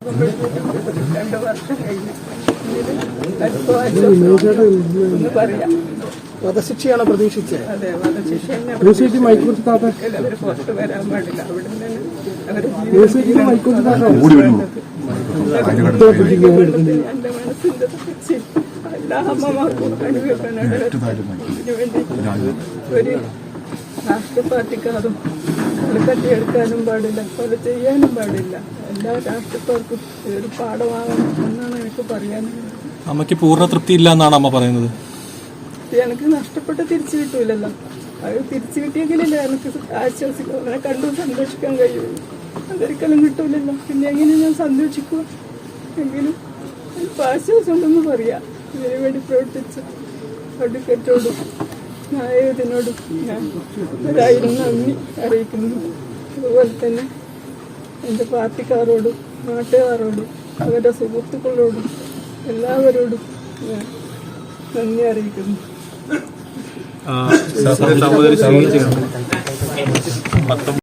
2 വർഷം കഴിഞ്ഞു. പറയാം. വധശിക്ഷയാണോ പ്രതീക്ഷിച്ചത്? അതെ, വധശിക്ഷ എല്ലാവരും പുറത്ത് വരാൻ പാടില്ല. അവിടെ നിന്ന് അവരുടെ എന്റെ മനസ്സിന്റെ തകർച്ച എല്ലാ അമ്മമാർക്കും അനുഭവപ്പെടാനാണ്. ഇതിനുവേണ്ടി ഒരു രാഷ്ട്രീയ പാർട്ടിക്കാരും കട്ടിയെടുക്കാനും പാടില്ല, കൊല ചെയ്യാനും പാടില്ല. എല്ലാ രാഷ്ട്രീയക്കാർക്കും ഒരു പാഠമാകണം എന്നാണ് എനിക്ക് പറയാനുള്ളത്. അമ്മയ്ക്ക് പൂർണ്ണ തൃപ്തി ഇല്ല എന്നാണ് അമ്മ പറയുന്നത്. എനിക്ക് നഷ്ടപ്പെട്ട് തിരിച്ചു കിട്ടൂലല്ലോ. അത് തിരിച്ചു കിട്ടിയെങ്കിലല്ലേ എനിക്ക് ആശ്വസിക്കും, അവനെ കണ്ടു സന്തോഷിക്കാൻ കഴിയുള്ളൂ. അതൊരിക്കലും കിട്ടൂലല്ലോ. പിന്നെ എങ്ങനെ ഞാൻ സന്തോഷിക്കുക? എങ്കിലും എനിക്ക് ആശ്വാസം ഉണ്ടെന്ന് പറയാം. ഇതിനു വേണ്ടി പ്രവർത്തിച്ച അഡ്വക്കേറ്റോടും ന്യായത്തിനോടും ഞാൻ 1000 നന്ദി അറിയിക്കുന്നു. അതുപോലെ തന്നെ എൻ്റെ പാർട്ടിക്കാരോടും നാട്ടുകാരോടും അവരുടെ സുഹൃത്തുക്കളോടും എല്ലാവരോടും ഞാൻ നന്ദി അറിയിക്കുന്നു.